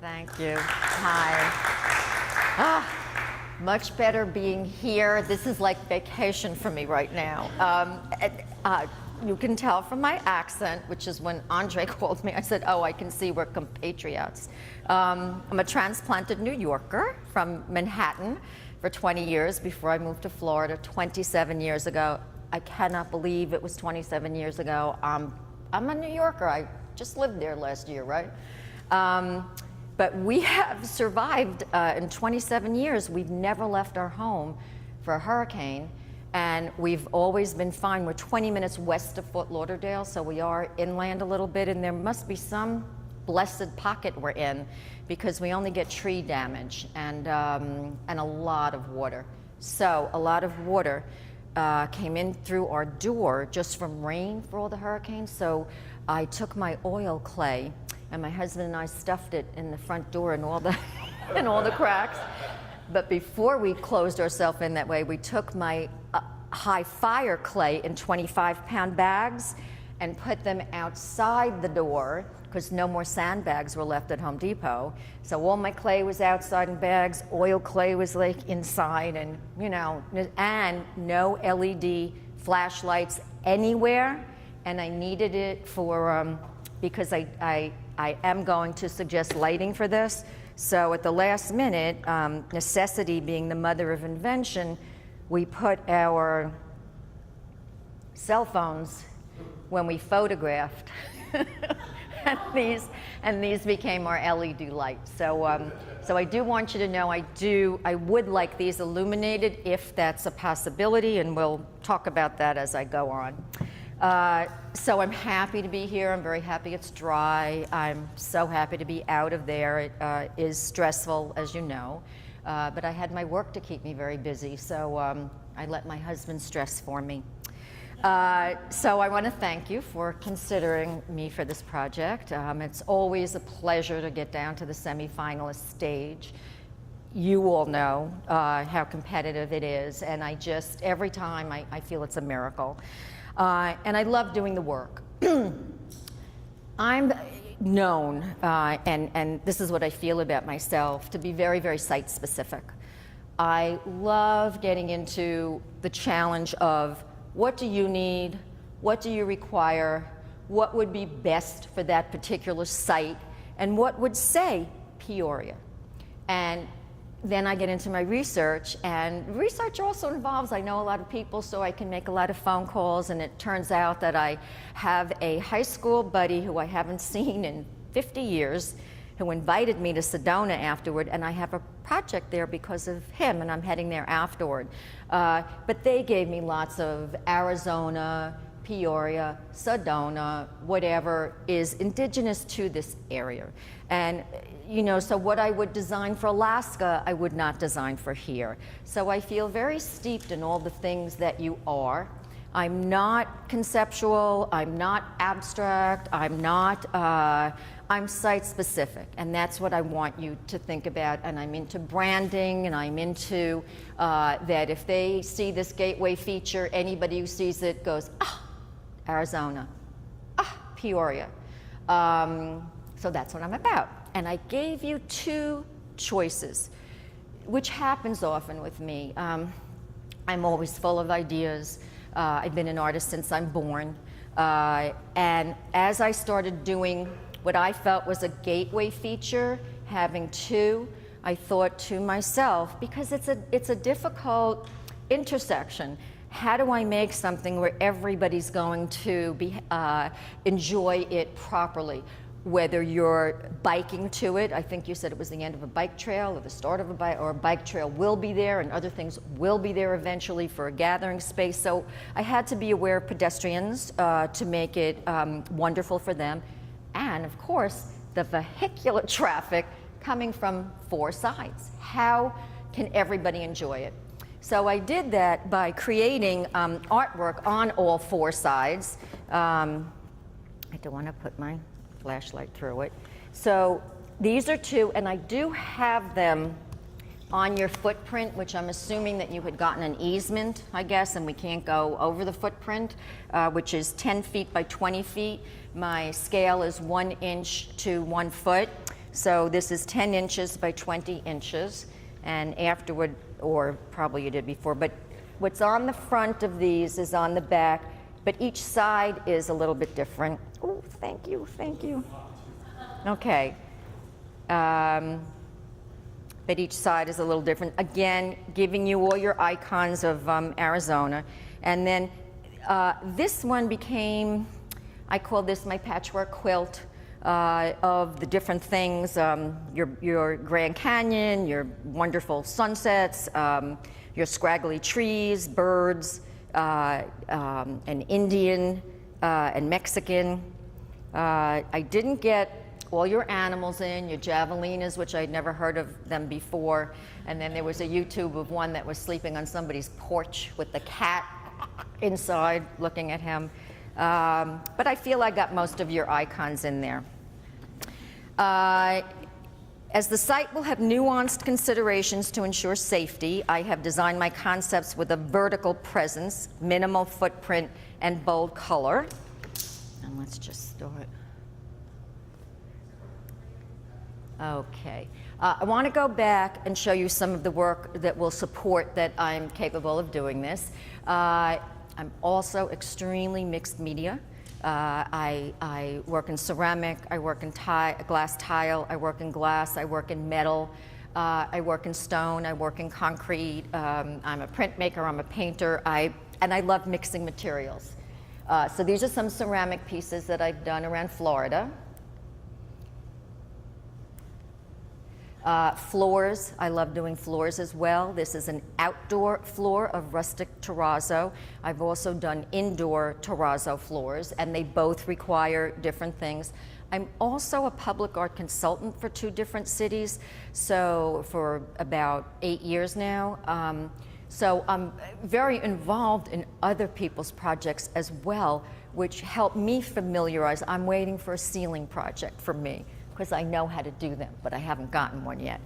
Thank you. Hi. Much better being here. This is like vacation for me right now. You can tell from my accent, which is when Andre called me, I said, oh, I can see we're compatriots. I'm a transplanted New Yorker from Manhattan for 20 years before I moved to Florida 27 years ago. I cannot believe it was 27 years ago. I'm a New Yorker. I just lived there last year, right? But we have survived in 27 years. We've never left our home for a hurricane, and we've always been fine. We're 20 minutes west of Fort Lauderdale, so we are inland a little bit, and there must be some blessed pocket we're in because we only get tree damage and a lot of water. So a lot of water came in through our door just from rain for all the hurricanes. So I took my oil clay, and my husband and I stuffed it in the front door and all the and all the cracks. But before we closed ourselves in that way, we took my high fire clay in 25-pound bags and put them outside the door because no more sandbags were left at Home Depot. So all my clay was outside in bags, oil clay was like inside, and you know, and no LED flashlights anywhere. And I needed it for because I am going to suggest lighting for this. So at the last minute, necessity being the mother of invention, we put our cell phones when we photographed. and these became our LED lights. So so I do want you to know I would like these illuminated if that's a possibility, and we'll talk about that as I go on. So I'm happy to be here. I'm very happy it's dry. I'm so happy to be out of there. It is stressful, as you know, but I had my work to keep me very busy, so I let my husband stress for me. So I want to thank you for considering me for this project. It's always a pleasure to get down to the semifinalist stage. You all know how competitive it is, and every time I feel it's a miracle. And I love doing the work. I'm known, and this is what I feel about myself, to be very, very site specific. I love getting into the challenge of what do you need, what do you require, what would be best for that particular site, and what would say Peoria. And then I get into my research, and research also involves, I know a lot of people, so I can make a lot of phone calls, and it turns out that I have a high school buddy who I haven't seen in 50 years, who invited me to Sedona afterward, and I have a project there because of him, and I'm heading there afterward. But they gave me lots of Arizona, Peoria, Sedona, whatever is indigenous to this area. And you know, so what I would design for Alaska, I would not design for here. So I feel very steeped in all the things that you are. I'm not conceptual, I'm not abstract, I'm site specific, and that's what I want you to think about. And I'm into branding, and I'm into that if they see this gateway feature, anybody who sees it goes, ah, Arizona, ah, Peoria. So that's what I'm about. And I gave you two choices, which happens often with me. I'm always full of ideas. I've been an artist since I'm born. And as I started doing what I felt was a gateway feature, having two, I thought to myself, because it's a difficult intersection. How do I make something where everybody's going to enjoy it properly? Whether you're biking to it, I think you said it was the end of a bike trail or the start of a bike trail will be there, and other things will be there eventually for a gathering space. So I had to be aware of pedestrians to make it wonderful for them. And of course, the vehicular traffic coming from four sides. How can everybody enjoy it? So I did that by creating artwork on all four sides. I don't want to put my flashlight through it. So these are two, and I do have them on your footprint, which I'm assuming that you had gotten an easement, I guess, and we can't go over the footprint, which is 10 feet by 20 feet. My scale is 1 inch to 1 foot. So this is 10 inches by 20 inches, and afterward, or probably you did before, but what's on the front of these is on the back, but each side is a little bit different. Oh, thank you, thank you. Okay. But each side is a little different. Again, giving you all your icons of Arizona. And then this one became, I call this my patchwork quilt of the different things, your Grand Canyon, your wonderful sunsets, your scraggly trees, birds, an Indian and Mexican. I didn't get all your animals in, your javelinas, which I'd never heard of them before. And then there was a YouTube of one that was sleeping on somebody's porch with the cat inside looking at him. But I feel I got most of your icons in there. As the site will have nuanced considerations to ensure safety, I have designed my concepts with a vertical presence, minimal footprint, and bold color. And let's just start. Okay. I want to go back and show you some of the work that will support that I'm capable of doing this. I'm also extremely mixed media. I work in ceramic, I work in glass tile, I work in glass, I work in metal, I work in stone, I work in concrete. I'm a printmaker, I'm a painter, and I love mixing materials. So these are some ceramic pieces that I've done around Florida. Floors, I love doing floors as well. This is an outdoor floor of rustic terrazzo. I've also done indoor terrazzo floors, and they both require different things. I'm also a public art consultant for 2 different cities, so for about 8 years now. So I'm very involved in other people's projects as well, which help me familiarize. I'm waiting for a ceiling project for me, because I know how to do them, but I haven't gotten one yet.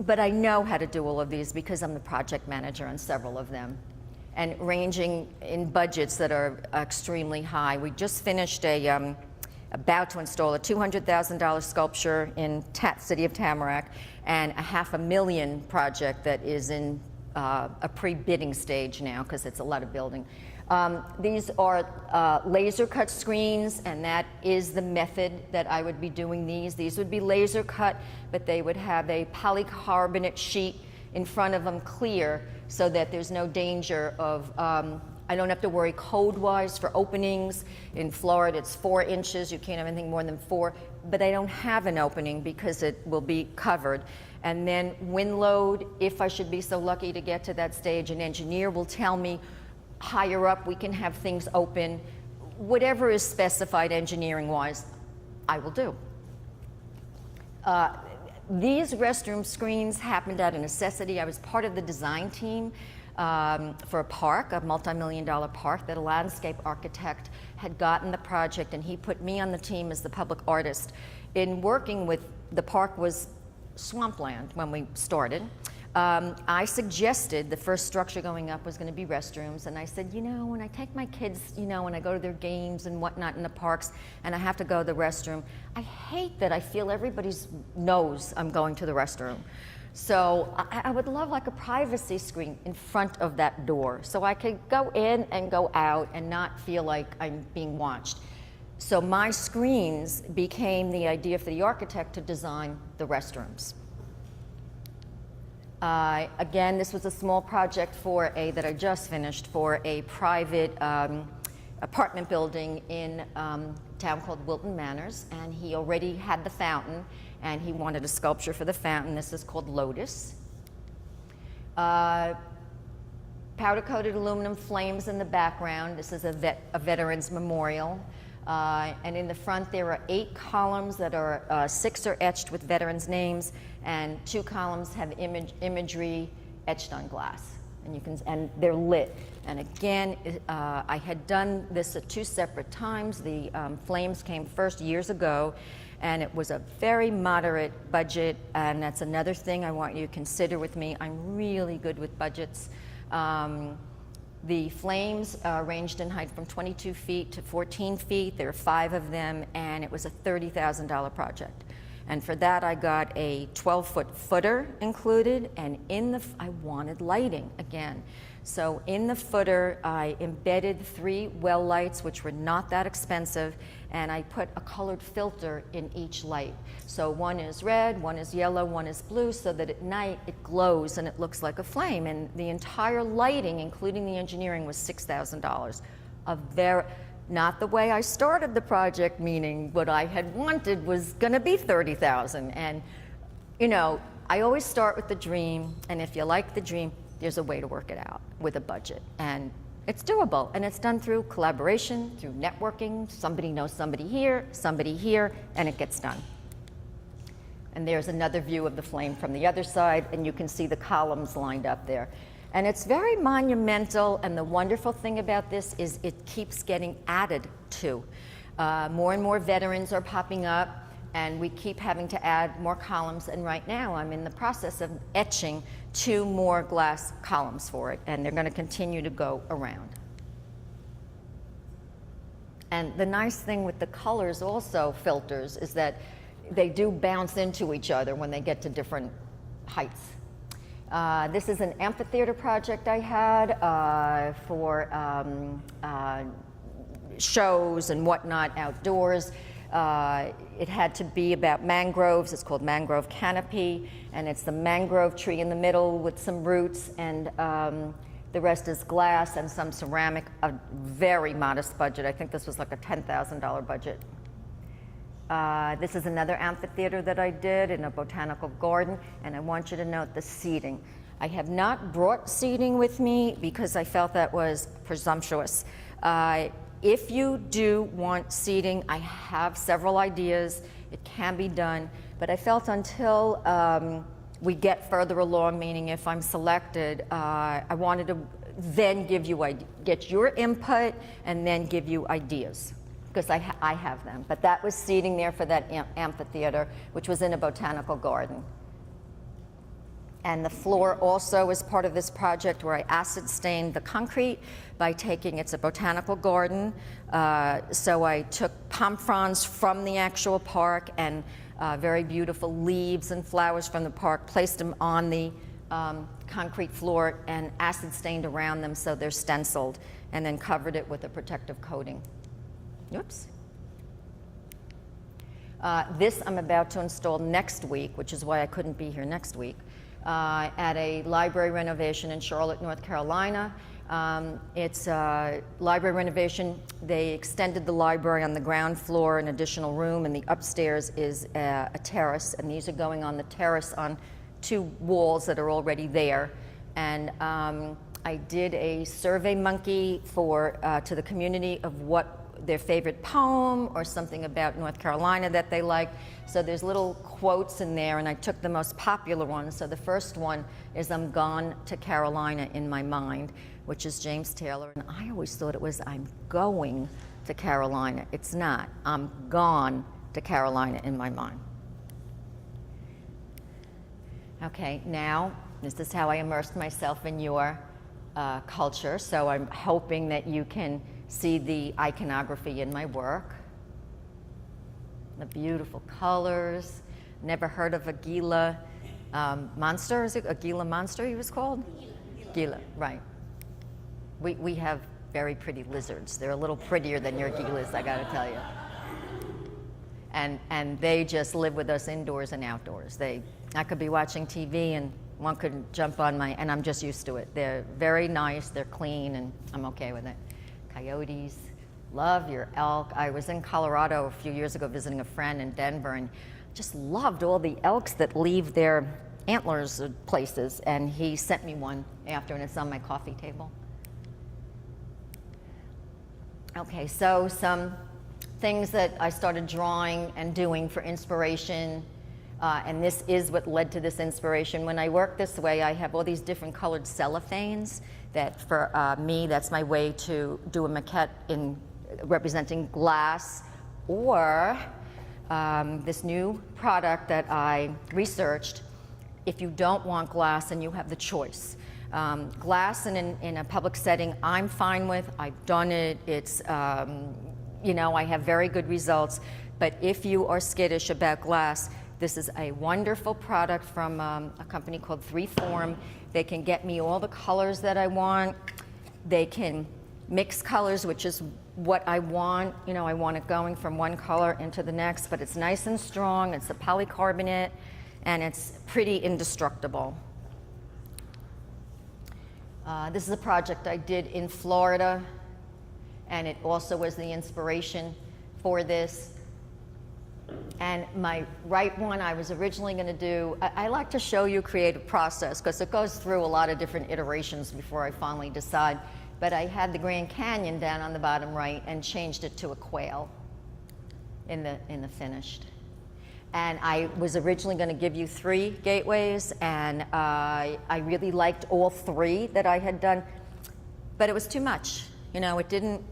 But I know how to do all of these because I'm the project manager on several of them, and ranging in budgets that are extremely high. We just finished about to install a $200,000 sculpture in city of Tamarack, and a $500,000 project that is in a pre-bidding stage now because it's a lot of building. These are laser cut screens, and that is the method that I would be doing these. These would be laser cut, but they would have a polycarbonate sheet in front of them clear, so that there's no danger of, I don't have to worry code-wise for openings. In Florida, it's 4 inches. You can't have anything more than 4, but I don't have an opening because it will be covered. And then wind load, if I should be so lucky to get to that stage, an engineer will tell me higher up we can have things open. Whatever is specified engineering-wise, I will do. These restroom screens happened out of necessity. I was part of the design team for a park, a multi-million-dollar park, that a landscape architect had gotten the project, and he put me on the team as the public artist. In working with, the park was swampland when we started. I suggested the first structure going up was going to be restrooms, and I said, you know, when I take my kids, you know, when I go to their games and whatnot in the parks, and I have to go to the restroom, I hate that I feel everybody knows I'm going to the restroom. So I would love like a privacy screen in front of that door, so I could go in and go out and not feel like I'm being watched. So my screens became the idea for the architect to design the restrooms. Again, this was a small project that I just finished for a private apartment building in a town called Wilton Manors, and he already had the fountain, and he wanted a sculpture for the fountain. This is called Lotus. Powder-coated aluminum flames in the background. This is a veteran's memorial. And in the front there are 8 columns that are 6 are etched with veterans' names, and 2 columns have imagery etched on glass, and they're lit. And again, I had done this at 2 separate times. The flames came first years ago, and it was a very moderate budget, and that's another thing I want you to consider with me. I'm really good with budgets. The flames ranged in height from 22 feet to 14 feet. There are 5 of them, and it was a $30,000 project. And for that, I got a 12-foot footer included, and I wanted lighting again. So in the footer, I embedded 3 well lights, which were not that expensive, and I put a colored filter in each light. So one is red, one is yellow, one is blue, so that at night it glows and it looks like a flame. And the entire lighting, including the engineering, was $6,000. Not the way I started the project, meaning what I had wanted was going to be $30,000. And, you know, I always start with the dream, and if you like the dream, there's a way to work it out with a budget. And it's doable, and it's done through collaboration, through networking. Somebody knows somebody here, and it gets done. And there's another view of the flame from the other side, and you can see the columns lined up there. And it's very monumental, and the wonderful thing about this is it keeps getting added to. More and more veterans are popping up, and we keep having to add more columns, and right now I'm in the process of etching 2 more glass columns for it, and they're going to continue to go around. And the nice thing with the colors also, filters, is that they do bounce into each other when they get to different heights. This is an amphitheater project I had for shows and whatnot outdoors. It had to be about mangroves. It's called Mangrove Canopy, and it's the mangrove tree in the middle with some roots, and the rest is glass and some ceramic. A very modest budget. I think this was like a $10,000 budget. This is another amphitheater that I did in a botanical garden, and I want you to note the seating. I have not brought seating with me because I felt that was presumptuous. If you do want seating, I have several ideas. It can be done, but I felt until we get further along, meaning if I'm selected, I wanted to then get your input and then give you ideas, because I have them. But that was seating there for that amphitheater, which was in a botanical garden. And the floor also is part of this project where I acid stained the concrete by it's a botanical garden. So I took palm fronds from the actual park and very beautiful leaves and flowers from the park, placed them on the concrete floor and acid stained around them so they're stenciled, and then covered it with a protective coating. Oops. This I'm about to install next week, which is why I couldn't be here next week, at a library renovation in Charlotte, North Carolina. It's a library renovation. They extended the library on the ground floor, an additional room, and the upstairs is a terrace, and these are going on the terrace on 2 walls that are already there. And I did a survey monkey to the community of what their favorite poem or something about North Carolina that they liked. So there's little quotes in there, and I took the most popular ones. So the first one is "I'm gone to Carolina in my mind," which is James Taylor. And I always thought it was "I'm going to Carolina." It's not. I'm gone to Carolina in my mind. Okay, now this is how I immersed myself in your culture. So I'm hoping that you can see the iconography in my work. The beautiful colors. Never heard of a Gila monster? Is it a Gila monster he was called? Gila, right. We have very pretty lizards. They're a little prettier than your Gilas, I gotta tell you. And they just live with us indoors and outdoors. I could be watching TV and one could jump on and I'm just used to it. They're very nice, they're clean, and I'm okay with it. Coyotes, love your elk. I was in Colorado a few years ago visiting a friend in Denver, and just loved all the elks that leave their antlers places, and he sent me one after, and it's on my coffee table. Okay, so some things that I started drawing and doing for inspiration, and this is what led to this inspiration. When I work this way, I have all these different colored cellophanes that for me, that's my way to do a maquette representing glass, or this new product that I researched, if you don't want glass and you have the choice. Glass in a public setting, I'm fine with. I've done it. It's, I have very good results. But if you are skittish about glass, This is a wonderful product from a company called 3Form. They can get me all the colors that I want. They can mix colors, which is what I want. You know, I want it going from one color into the next, but it's nice and strong. It's a polycarbonate, and it's pretty indestructible. This is a project I did in Florida, and it also was the inspiration for this. And my right one I was originally going to do, I like to show you creative process because it goes through a lot of different iterations before I finally decide. But I had the Grand Canyon down on the bottom right and changed it to a quail in the finished. And I was originally going to give you 3 gateways, and I really liked all 3 that I had done, but it was too much. You know, it didn't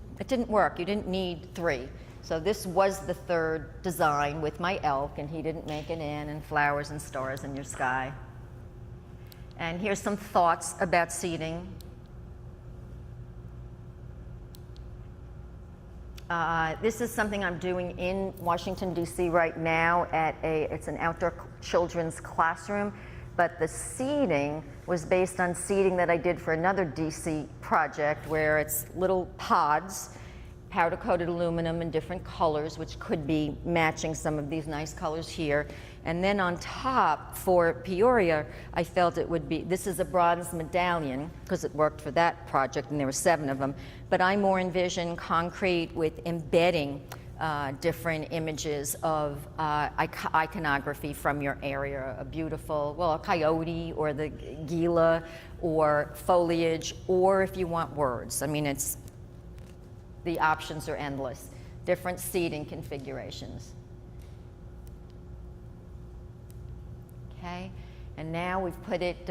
work. You didn't need 3. So this was the 3rd design with my elk, and he didn't make it in, and flowers and stars in your sky. And here's some thoughts about seating. This is something I'm doing in Washington, D.C. right now it's an outdoor children's classroom, but the seating was based on seating that I did for another D.C. project where it's little pods, powder-coated aluminum in different colors, which could be matching some of these nice colors here. And then on top, for Peoria, I felt it would be, this is a bronze medallion, because it worked for that project, and there were 7 of them. But I more envision concrete with embedding different images of iconography from your area. A beautiful, well, a coyote, or the Gila, or foliage, or if you want words. I mean, the options are endless. Different seating configurations. Okay, and now we've put it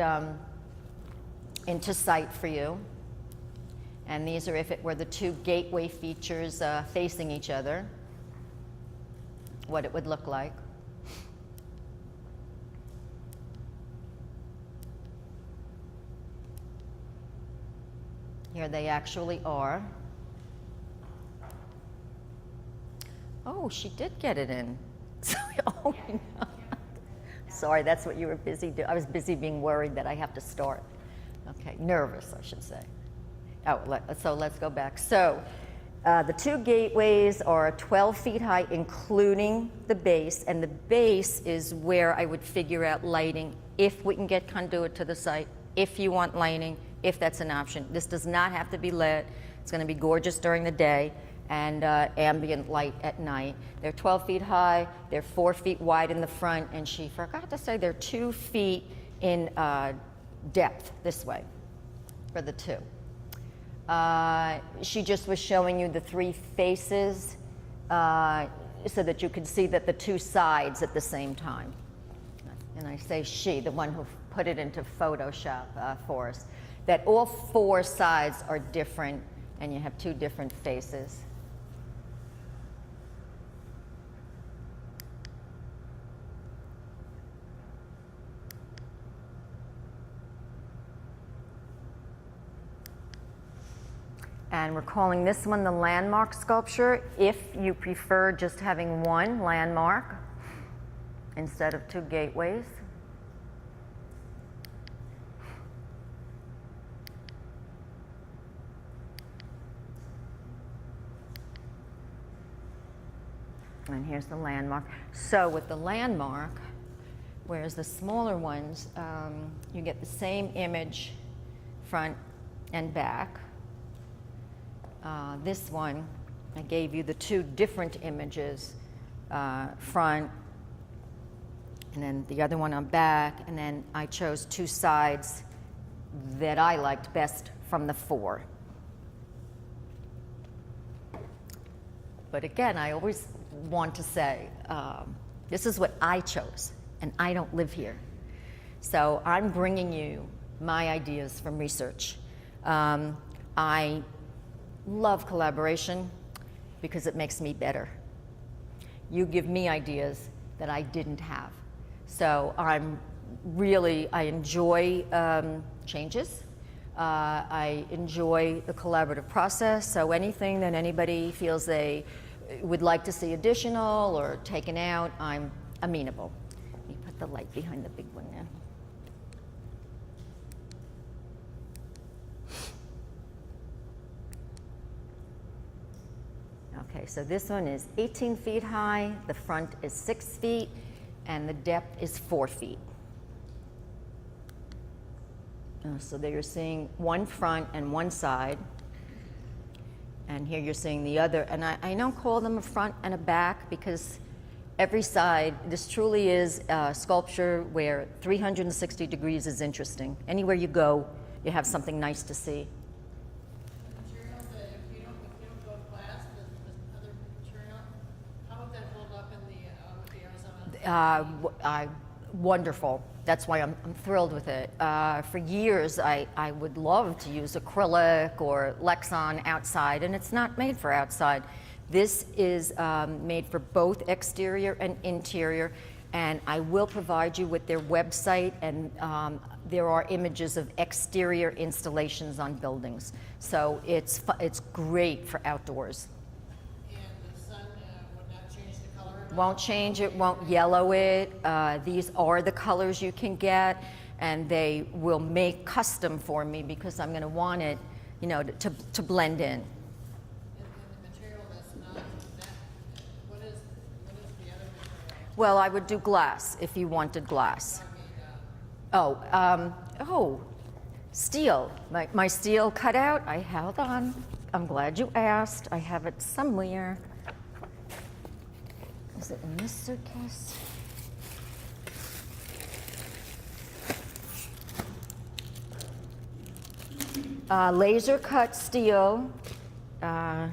into sight for you. And these are if it were the 2 gateway features facing each other, what it would look like. Here they actually are. Oh, she did get it in. Oh, no. Sorry, that's what you were busy doing. I was busy being worried that I have to start. Okay, nervous, I should say. Oh, so let's go back. So the 2 gateways are 12 feet high, including the base, and the base is where I would figure out lighting, if we can get conduit to the site, if you want lighting, if that's an option. This does not have to be lit. It's going to be gorgeous during the day, and ambient light at night. They're 12 feet high, they're 4 feet wide in the front, and she forgot to say they're 2 feet in depth this way for the 2. She just was showing you the 3 faces so that you could see that the 2 sides at the same time. And I say she, the one who put it into Photoshop for us, that all 4 sides are different and you have 2 different faces. And we're calling this one the landmark sculpture, if you prefer just having 1 landmark instead of 2 gateways. And here's the landmark. So with the landmark, whereas the smaller ones, you get the same image front and back. This one, I gave you the 2 different images, front, and then the other one on back, and then I chose 2 sides that I liked best from the 4. But again, I always want to say, this is what I chose, and I don't live here. So I'm bringing you my ideas from research. I love collaboration because it makes me better. You give me ideas that I didn't have. So I enjoy changes. I enjoy the collaborative process. So anything that anybody feels they would like to see additional or taken out, I'm amenable. the light behind the big one now. Okay, so this one is 18 feet high, the front is 6 feet, and the depth is 4 feet. So there you're seeing one front and one side, and here you're seeing the other. And I don't call them a front and a back because every side, this truly is a sculpture where 360 degrees is interesting. Anywhere you go, you have something nice to see. Materials that if you don't go to class, the other material, how would that hold up in the Arizona? Wonderful. That's why I'm thrilled with it. For years, I would love to use acrylic or Lexan outside, and it's not made for outside. This is made for both exterior and interior, and I will provide you with their website, and there are images of exterior installations on buildings. So it's great for outdoors. And the sun would not change the color at all? Won't change it, won't yellow it. These are the colors you can get, and they will make custom for me because I'm going to want it, you know, to blend in. And the material that's not that, what is the other material? Well, I would do glass if you wanted glass. Steel. My steel cutout, I held on. I'm glad you asked. I have it somewhere. Is it in this suitcase? Laser cut steel, and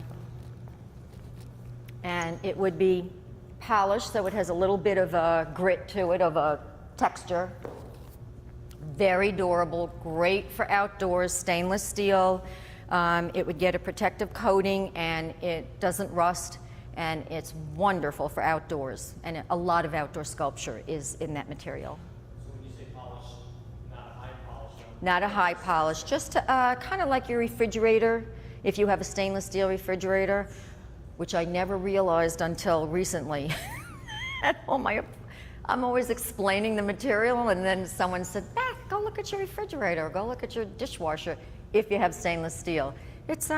it would be polished, so it has a little bit of a grit to it, of a texture. Very durable, great for outdoors, stainless steel. It would get a protective coating and it doesn't rust, and it's wonderful for outdoors. And a lot of outdoor sculpture is in that material. So when you say polished, not a high polish? Not a high polish, just kind of like your refrigerator, if you have a stainless steel refrigerator, which I never realized until recently. At home, I'm always explaining the material, and then someone said, Beth, go look at your refrigerator, go look at your dishwasher if you have stainless steel. It's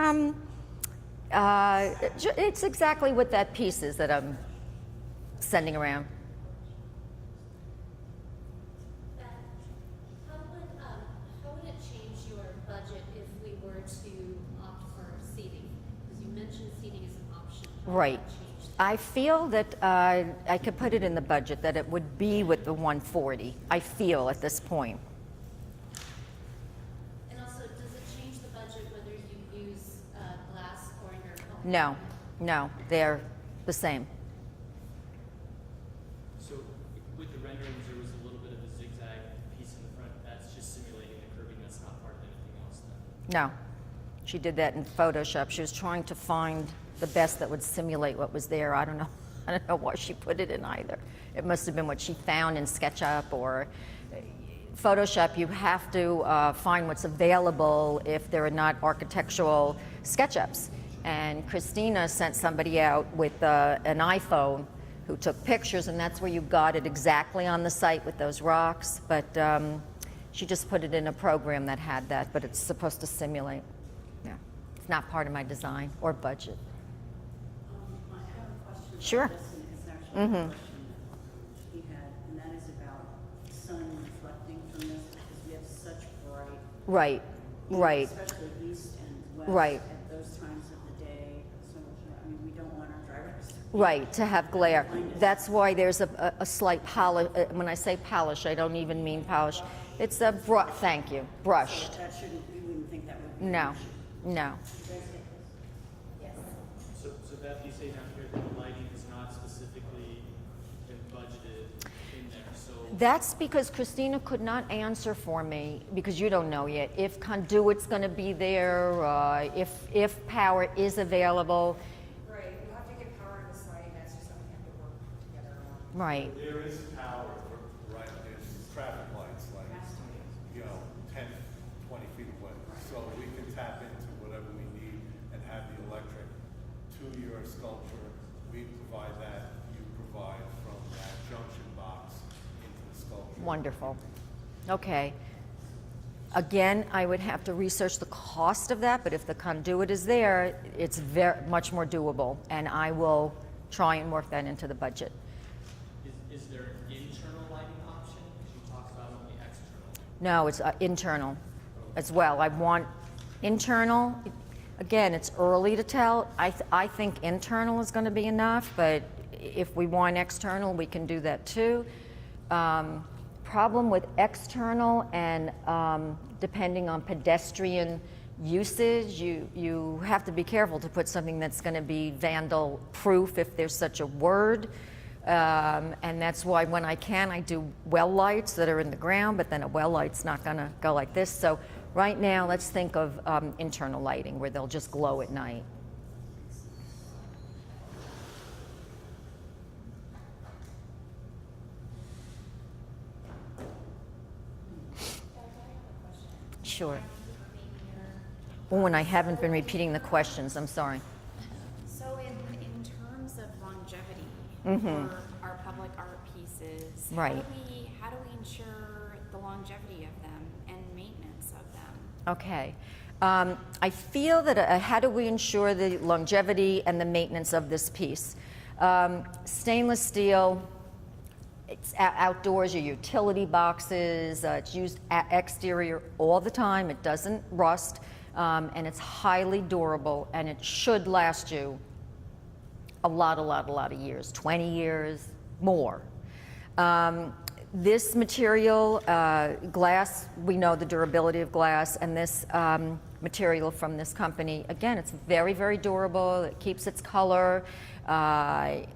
exactly what that piece is that I'm sending around. Beth, how would it change your budget if we were to opt for seating? Because you mentioned seating as an option. How would Right. that change? I feel that I could put it in the budget that it would be with the 140. I feel at this point. And also, does it change the budget whether you use glass or your No, they're the same. So with the renderings, there was a little bit of a zigzag piece in the front. That's just simulating the curving. That's not part of anything else then? No, she did that in Photoshop. She was trying to find the best that would simulate what was there. I don't know why she put it in either. It must have been what she found in SketchUp or Photoshop. You have to find what's available if there are not architectural SketchUps. And Christina sent somebody out with an iPhone who took pictures, and that's where you got it exactly on the site with those rocks. But she just put it in a program that had that, but it's supposed to simulate. Yeah, it's not part of my design or budget. I have a question. Sure. About this, and it's actually a question that he had, and that is about sun reflecting from this, because we have such bright, Right, right. especially east and west Right. at those times of the day. So, I mean, we don't want our drivers. Right, to have glare. That's why there's a slight polish. When I say polish, I don't even mean polish. It's a brush. Thank you, brushed. That shouldn't, we wouldn't think that would be. No, an issue. no. So Beth, you say down here that the lighting has not specifically been budgeted in there, so. That's because Christina could not answer for me, because you don't know yet, if conduit's going to be there, if power is available. Right, you have to get power to the site, that's just something you have to work together on. Right, There is power, right, there's traffic lights, like, 10, 20 feet away. So we can tap into whatever we need and have the electric to your sculpture. We provide that, you provide from that junction box into the Wonderful. Okay. Again, I would have to research the cost of that, but if the conduit is there, it's very much more doable, and I will try and work that into the budget. Is there an internal lighting option? Because you talked about only external. No, it's internal as well. I want internal. Again, it's early to tell. I think internal is going to be enough, but if we want external, we can do that too. Problem with external and depending on pedestrian usage, you have to be careful to put something that's going to be vandal proof, if there's such a word. And that's why when I can, I do well lights that are in the ground, but then a well light's not going to go like this. So right now, let's think of internal lighting where they'll just glow at night. Sure. Oh, and I haven't been repeating the questions, I'm sorry. So in terms of longevity for our public art pieces, Right. how do we ensure the longevity of them and maintenance of them? Okay. I feel that how do we ensure the longevity and the maintenance of this piece? Stainless steel, it's outdoors, your utility boxes, it's used exterior all the time, it doesn't rust, and it's highly durable, and it should last you a lot of years, 20 years, more. This material, glass, we know the durability of glass, and this material from this company, again, it's very, very durable, it keeps its color. I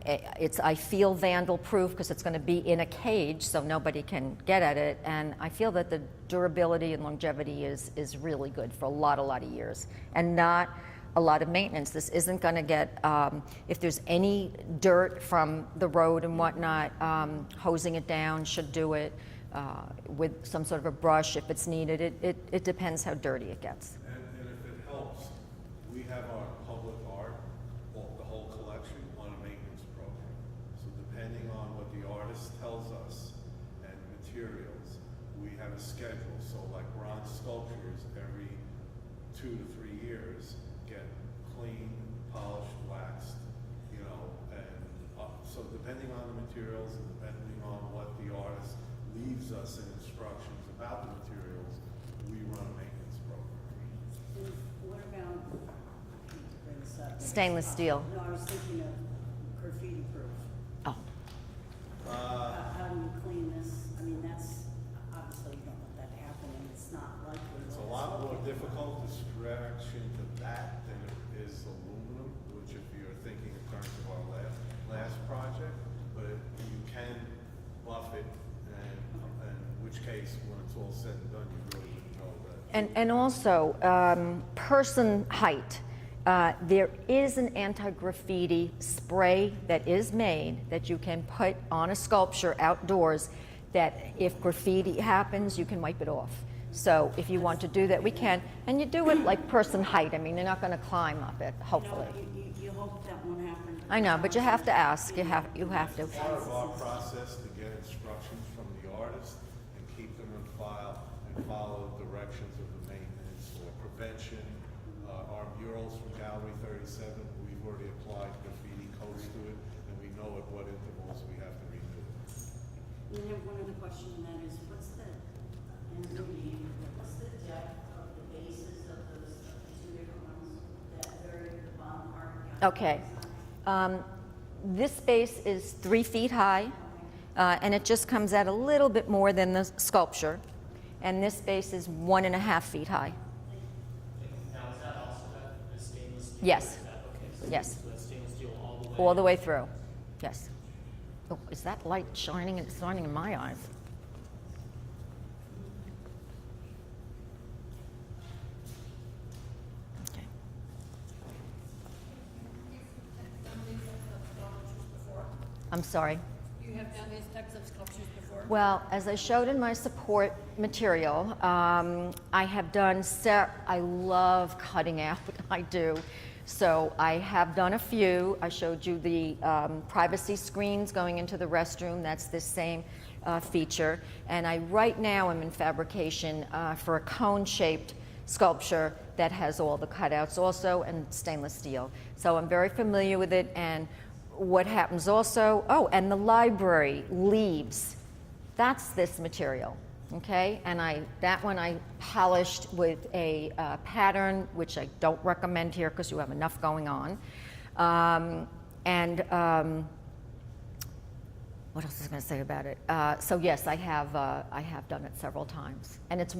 feel vandal proof because it's going to be in a cage so nobody can get at it, and I feel that the durability and longevity is really good for a lot of years and not a lot of maintenance. This isn't going to get, if there's any dirt from the road and whatnot, hosing it down should do it with some sort of a brush if it's needed. It depends how dirty it gets. And if it helps, we have our public art, the whole collection, on a maintenance program. So depending on what the artist tells us and materials, we have a schedule. So like bronze sculptures, every 2 to 3 years, get cleaned, polished, waxed, you know, and so depending on the materials and depending on what the artist leaves us in instructions about the materials, we run a maintenance program. And what about, I hate to bring this up. Stainless steel. No, I was thinking of graffiti proof. Oh. How do you clean this? I mean, that's, obviously you don't want that to happen, and it's not likely. It's a lot more difficult distraction to that than it is aluminum, which if you're thinking in terms of our last project, but you can buff it, and in which case, when it's all said and done, you really wouldn't know that. And also, person height. There is an anti-graffiti spray that is made that you can put on a sculpture outdoors that if graffiti happens, you can wipe it off. So if you want to do that, we can. And you do it like person height. I mean, they're not going to climb up it, hopefully. You hope that won't happen. I know, but you have to ask. You have to. It's part of our process to get instructions from the artist and keep them in file and follow directions of the maintenance or prevention. Our murals from Gallery 37, we've already applied graffiti coats to it, and we know at what intervals we have to renew it. And then I have one other question, and that is, what's the depth of the bases of those two different ones? That very the bottom part? Okay. This base is 3 feet high, and it just comes out a little bit more than the sculpture. And this base is 1.5 feet high. Now, is that also the stainless steel? Yes. Or is that, okay, so Yes. so that's stainless steel all the way? All the way through. Yes. Oh, is that light shining? It's shining in my eyes. Okay. I'm sorry. You have done these types of sculptures before? Well, as I showed in my support material, I have done, I love cutting out, I do. So I have done a few. I showed you the privacy screens going into the restroom. That's the same. feature. And I right now am in fabrication for a cone-shaped sculpture that has all the cutouts also, and stainless steel. So I'm very familiar with it. And what happens also, oh, and the library leaves, that's this material, okay? And that one I polished with a pattern, which I don't recommend here because you have enough going on. What else was I going to say about it? So yes, I have done it several times, and it's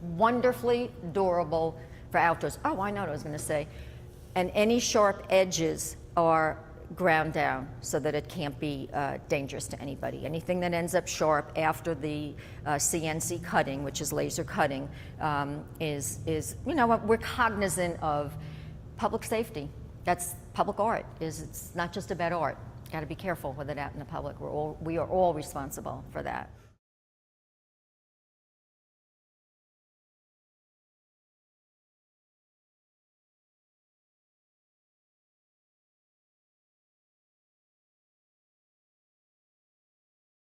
wonderfully durable for outdoors. Oh, I know what I was going to say. And any sharp edges are ground down so that it can't be dangerous to anybody. Anything that ends up sharp after the CNC cutting, which is laser cutting, is we're cognizant of public safety. That's public art. It's not just about art. Got to be careful with it out in the public. We are all responsible for that.